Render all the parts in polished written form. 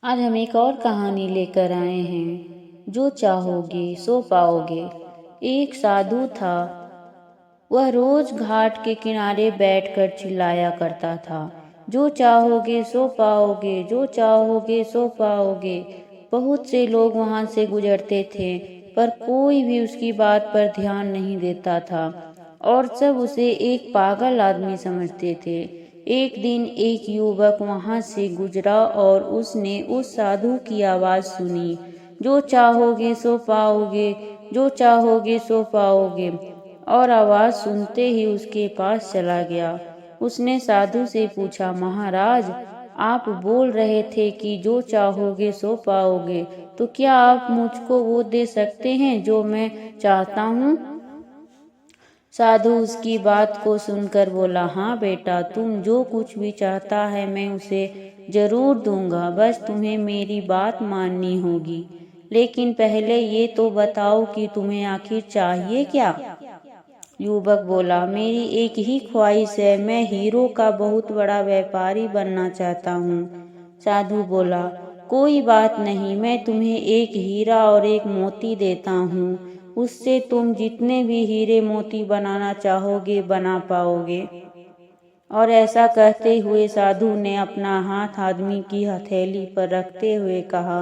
आज हम एक और कहानी लेकर आए हैं। जो चाहोगे सो पाओगे। एक साधु था। वह रोज घाट के किनारे बैठकर चिल्लाया करता था, जो चाहोगे सो पाओगे, जो चाहोगे सो पाओगे। बहुत से लोग वहां से गुजरते थे, पर कोई भी उसकी बात पर ध्यान नहीं देता था और सब उसे एक पागल आदमी समझते थे। एक दिन एक युवक वहां से गुजरा और उसने उस साधु की आवाज सुनी, जो चाहोगे सो पाओगे, जो चाहोगे सो पाओगे। और आवाज सुनते ही उसके पास चला गया। उसने साधु से पूछा, महाराज, आप बोल रहे थे कि जो चाहोगे सो पाओगे, तो क्या आप मुझको वो दे सकते हैं जो मैं चाहता हूँ? साधु उसकी बात को सुनकर बोला, हाँ बेटा, तुम जो कुछ भी चाहता है मैं उसे जरूर दूंगा, बस तुम्हें मेरी बात माननी होगी। लेकिन पहले ये तो बताओ कि तुम्हें आखिर चाहिए क्या? युवक बोला, मेरी एक ही ख्वाहिश है, मैं हीरो का बहुत बड़ा व्यापारी बनना चाहता हूँ। साधु बोला, कोई बात नहीं, मैं तुम्हें एक हीरा और एक मोती देता हूँ। उससे तुम जितने भी हीरे मोती बनाना चाहोगे बना पाओगे। और ऐसा कहते हुए साधु ने अपना हाथ आदमी की हथेली पर रखते हुए कहा,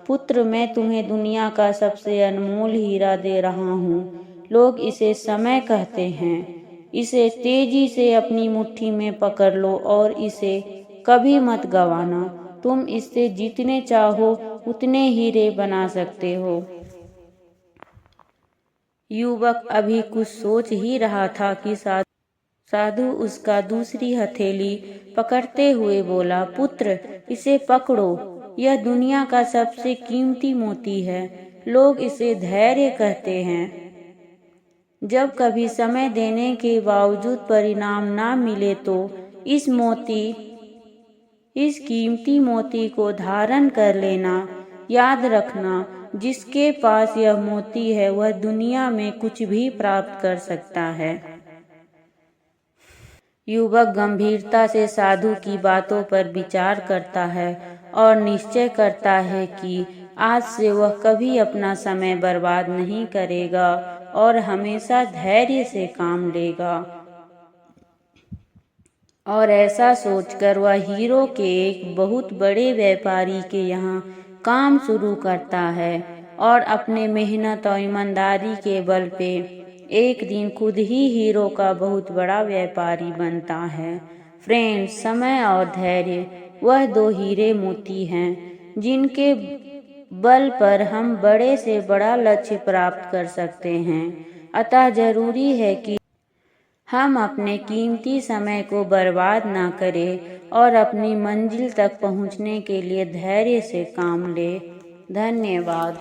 पुत्र, मैं तुम्हें दुनिया का सबसे अनमोल हीरा दे रहा हूँ। लोग इसे समय कहते हैं। इसे तेजी से अपनी मुट्ठी में पकड़ लो और इसे कभी मत गंवाना। तुम इससे जितने चाहो उतने हीरे बना सकते हो। युवक अभी कुछ सोच ही रहा था कि साधु उसका दूसरी हथेली पकड़ते हुए बोला, पुत्र, इसे पकड़ो, यह दुनिया का सबसे कीमती मोती है। लोग इसे धैर्य कहते हैं। जब कभी समय देने के बावजूद परिणाम ना मिले तो इस कीमती मोती को धारण कर लेना। याद रखना, जिसके पास यह मोती है वह दुनिया में कुछ भी प्राप्त कर सकता है। युवक गंभीरता से साधु की बातों पर विचार करता है और निश्चय करता है कि आज से वह कभी अपना समय बर्बाद नहीं करेगा और हमेशा धैर्य से काम लेगा। और ऐसा सोचकर वह हीरो के एक बहुत बड़े व्यापारी के यहाँ काम शुरू करता है और अपने मेहनत और ईमानदारी के बल पे एक दिन खुद ही हीरो का बहुत बड़ा व्यापारी बनता है। फ्रेंड्स, समय और धैर्य वह दो हीरे मोती हैं जिनके बल पर हम बड़े से बड़ा लक्ष्य प्राप्त कर सकते हैं। अतः जरूरी है कि हम अपने कीमती समय को बर्बाद ना करें और अपनी मंजिल तक पहुंचने के लिए धैर्य से काम लें। धन्यवाद।